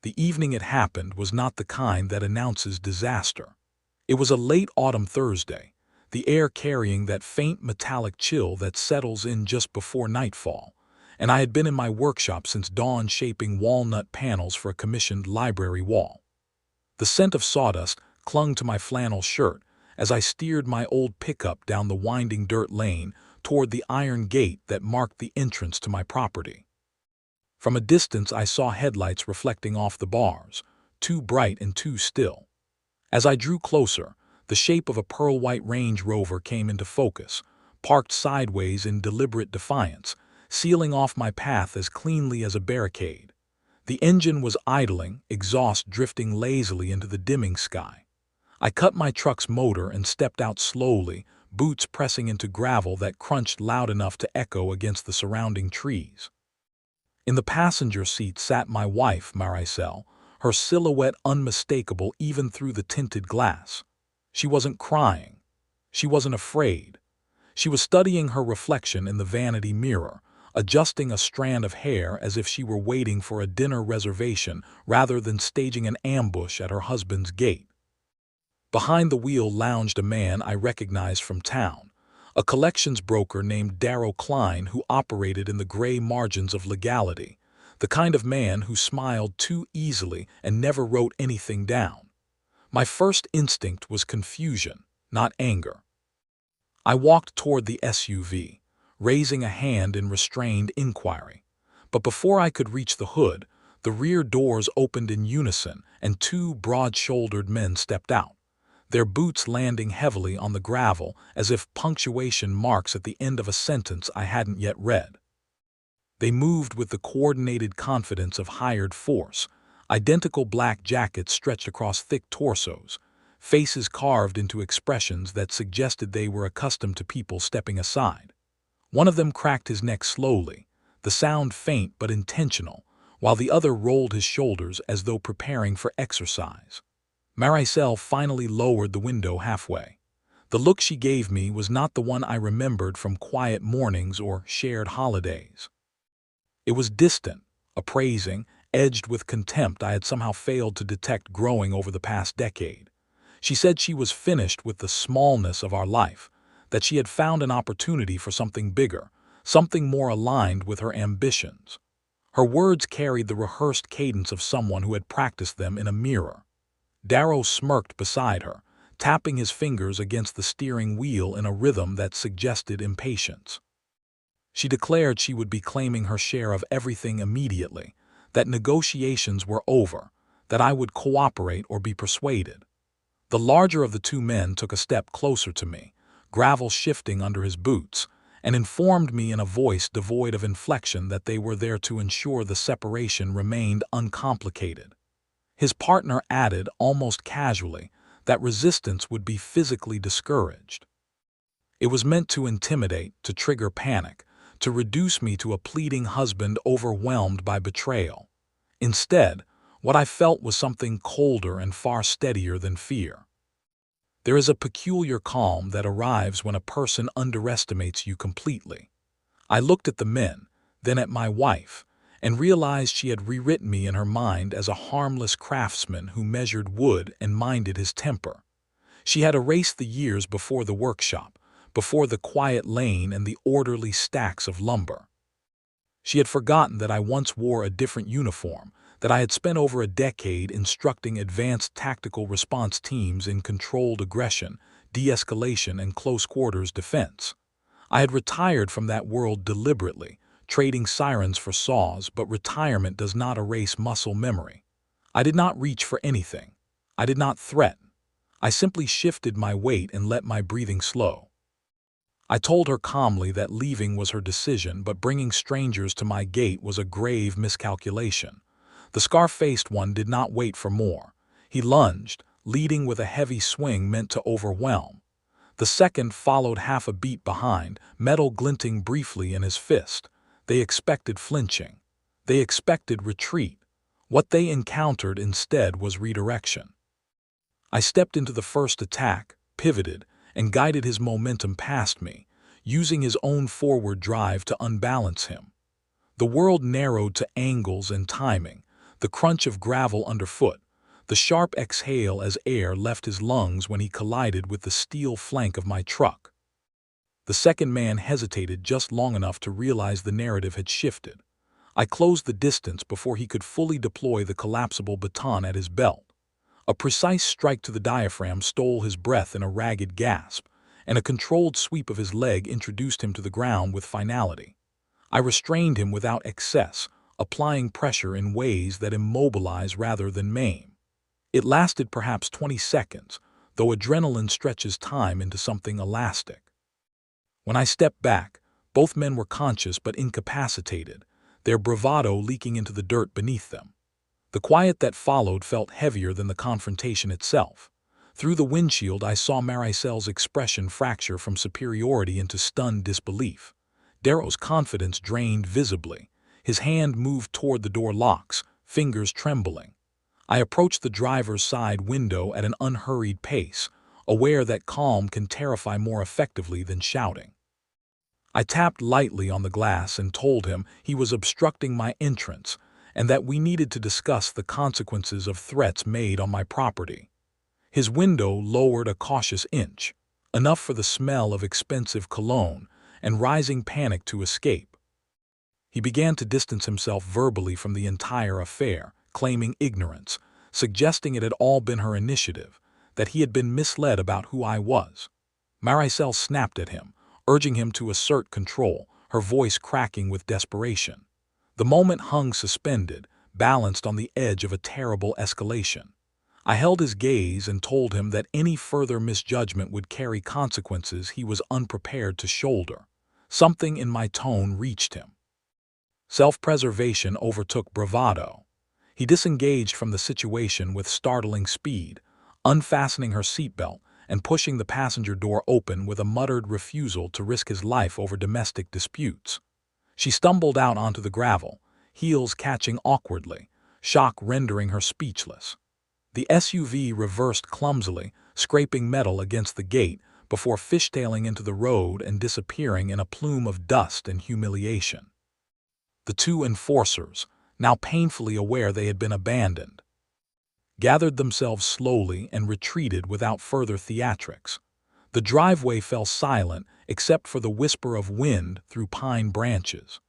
The evening it happened was not the kind that announces disaster. It was a late autumn Thursday, the air carrying that faint metallic chill that settles in just before nightfall, and I had been in my workshop since dawn shaping walnut panels for a commissioned library wall. The scent of sawdust clung to my flannel shirt as I steered my old pickup down the winding dirt lane toward the iron gate that marked the entrance to my property. From a distance I saw headlights reflecting off the bars, too bright and too still. As I drew closer, the shape of a pearl-white Range Rover came into focus, parked sideways in deliberate defiance, sealing off my path as cleanly as a barricade. The engine was idling, exhaust drifting lazily into the dimming sky. I cut my truck's motor and stepped out slowly, boots pressing into gravel that crunched loud enough to echo against the surrounding trees. In the passenger seat sat my wife, Maricel, her silhouette unmistakable even through the tinted glass. She wasn't crying. She wasn't afraid. She was studying her reflection in the vanity mirror, adjusting a strand of hair as if she were waiting for a dinner reservation rather than staging an ambush at her husband's gate. Behind the wheel lounged a man I recognized from town, a collections broker named Darrow Klein who operated in the gray margins of legality, the kind of man who smiled too easily and never wrote anything down. My first instinct was confusion, not anger. I walked toward the SUV, raising a hand in restrained inquiry. But before I could reach the hood, the rear doors opened in unison and two broad-shouldered men stepped out, their boots landing heavily on the gravel as if punctuation marks at the end of a sentence I hadn't yet read. They moved with the coordinated confidence of hired force, identical black jackets stretched across thick torsos, faces carved into expressions that suggested they were accustomed to people stepping aside. One of them cracked his neck slowly, the sound faint but intentional, while the other rolled his shoulders as though preparing for exercise. Maricel finally lowered the window halfway. The look she gave me was not the one I remembered from quiet mornings or shared holidays. It was distant, appraising, edged with contempt I had somehow failed to detect growing over the past decade. She said she was finished with the smallness of our life, that she had found an opportunity for something bigger, something more aligned with her ambitions. Her words carried the rehearsed cadence of someone who had practiced them in a mirror. Darrow smirked beside her, tapping his fingers against the steering wheel in a rhythm that suggested impatience. She declared she would be claiming her share of everything immediately, that negotiations were over, that I would cooperate or be persuaded. The larger of the two men took a step closer to me, gravel shifting under his boots, and informed me in a voice devoid of inflection that they were there to ensure the separation remained uncomplicated. His partner added, almost casually, that resistance would be physically discouraged. It was meant to intimidate, to trigger panic, to reduce me to a pleading husband overwhelmed by betrayal. Instead, what I felt was something colder and far steadier than fear. There is a peculiar calm that arrives when a person underestimates you completely. I looked at the men, then at my wife, and realized she had rewritten me in her mind as a harmless craftsman who measured wood and minded his temper. She had erased the years before the workshop, before the quiet lane and the orderly stacks of lumber. She had forgotten that I once wore a different uniform, that I had spent over a decade instructing advanced tactical response teams in controlled aggression, de-escalation, and close-quarters defense. I had retired from that world deliberately, trading sirens for saws, but retirement does not erase muscle memory. I did not reach for anything. I did not threaten. I simply shifted my weight and let my breathing slow. I told her calmly that leaving was her decision, but bringing strangers to my gate was a grave miscalculation. The scar-faced one did not wait for more. He lunged, leading with a heavy swing meant to overwhelm. The second followed half a beat behind, metal glinting briefly in his fist. They expected flinching. They expected retreat. What they encountered instead was redirection. I stepped into the first attack, pivoted, and guided his momentum past me, using his own forward drive to unbalance him. The world narrowed to angles and timing, the crunch of gravel underfoot, the sharp exhale as air left his lungs when he collided with the steel flank of my truck. The second man hesitated just long enough to realize the narrative had shifted. I closed the distance before he could fully deploy the collapsible baton at his belt. A precise strike to the diaphragm stole his breath in a ragged gasp, and a controlled sweep of his leg introduced him to the ground with finality. I restrained him without excess, applying pressure in ways that immobilize rather than maim. It lasted perhaps 20 seconds, though adrenaline stretches time into something elastic. When I stepped back, both men were conscious but incapacitated, their bravado leaking into the dirt beneath them. The quiet that followed felt heavier than the confrontation itself. Through the windshield, I saw Maricel's expression fracture from superiority into stunned disbelief. Darrow's confidence drained visibly. His hand moved toward the door locks, fingers trembling. I approached the driver's side window at an unhurried pace, aware that calm can terrify more effectively than shouting. I tapped lightly on the glass and told him he was obstructing my entrance and that we needed to discuss the consequences of threats made on my property. His window lowered a cautious inch, enough for the smell of expensive cologne and rising panic to escape. He began to distance himself verbally from the entire affair, claiming ignorance, suggesting it had all been her initiative, that he had been misled about who I was. Maricel snapped at him, urging him to assert control, her voice cracking with desperation. The moment hung suspended, balanced on the edge of a terrible escalation. I held his gaze and told him that any further misjudgment would carry consequences he was unprepared to shoulder. Something in my tone reached him. Self-preservation overtook bravado. He disengaged from the situation with startling speed, unfastening her seatbelt and pushing the passenger door open with a muttered refusal to risk his life over domestic disputes. She stumbled out onto the gravel, heels catching awkwardly, shock rendering her speechless. The SUV reversed clumsily, scraping metal against the gate before fishtailing into the road and disappearing in a plume of dust and humiliation. The two enforcers, now painfully aware they had been abandoned, gathered themselves slowly and retreated without further theatrics. The driveway fell silent except for the whisper of wind through pine branches.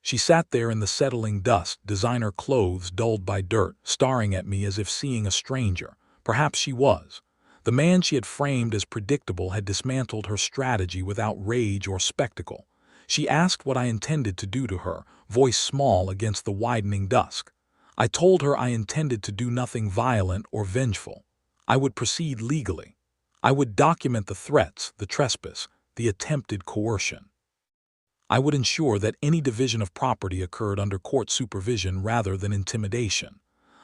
She sat there in the settling dust, designer clothes dulled by dirt, staring at me as if seeing a stranger. Perhaps she was. The man she had framed as predictable had dismantled her strategy without rage or spectacle. She asked what I intended to do to her, voice small against the widening dusk. I told her I intended to do nothing violent or vengeful. I would proceed legally. I would document the threats, the trespass, the attempted coercion. I would ensure that any division of property occurred under court supervision rather than intimidation.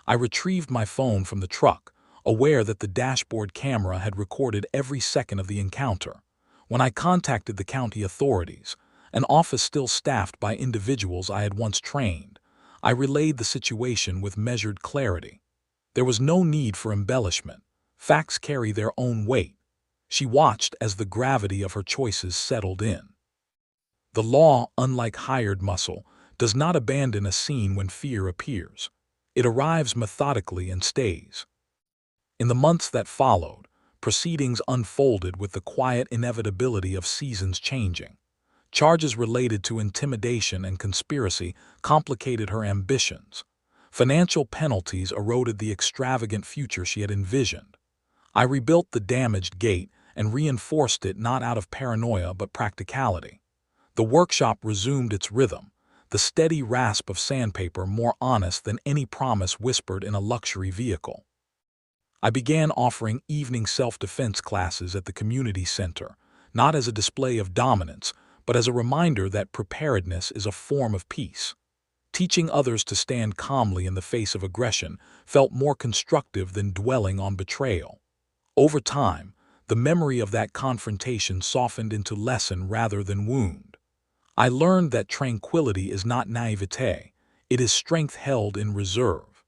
I retrieved my phone from the truck, aware that the dashboard camera had recorded every second of the encounter. When I contacted the county authorities, an office still staffed by individuals I had once trained, I relayed the situation with measured clarity. There was no need for embellishment. Facts carry their own weight. She watched as the gravity of her choices settled in. The law, unlike hired muscle, does not abandon a scene when fear appears. It arrives methodically and stays. In the months that followed, proceedings unfolded with the quiet inevitability of seasons changing. Charges related to intimidation and conspiracy complicated her ambitions. Financial penalties eroded the extravagant future she had envisioned. I rebuilt the damaged gate and reinforced it not out of paranoia but practicality. The workshop resumed its rhythm, the steady rasp of sandpaper more honest than any promise whispered in a luxury vehicle. I began offering evening self-defense classes at the community center, not as a display of dominance, but as a reminder that preparedness is a form of peace. Teaching others to stand calmly in the face of aggression felt more constructive than dwelling on betrayal. Over time, the memory of that confrontation softened into lesson rather than wound. I learned that tranquility is not naivete, it is strength held in reserve.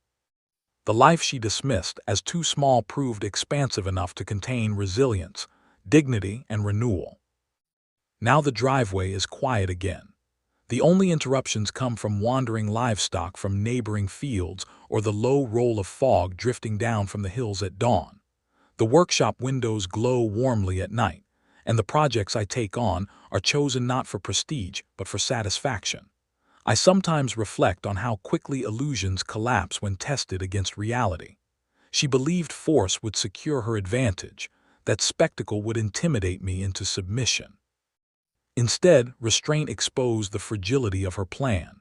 The life she dismissed as too small proved expansive enough to contain resilience, dignity, and renewal. Now the driveway is quiet again. The only interruptions come from wandering livestock from neighboring fields or the low roll of fog drifting down from the hills at dawn. The workshop windows glow warmly at night, and the projects I take on are chosen not for prestige but for satisfaction. I sometimes reflect on how quickly illusions collapse when tested against reality. She believed force would secure her advantage, that spectacle would intimidate me into submission. Instead, restraint exposed the fragility of her plan.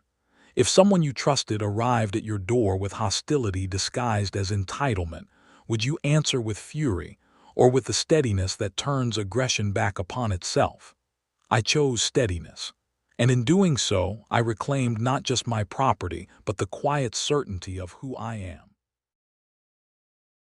If someone you trusted arrived at your door with hostility disguised as entitlement, would you answer with fury, or with the steadiness that turns aggression back upon itself? I chose steadiness. And in doing so, I reclaimed not just my property, but the quiet certainty of who I am.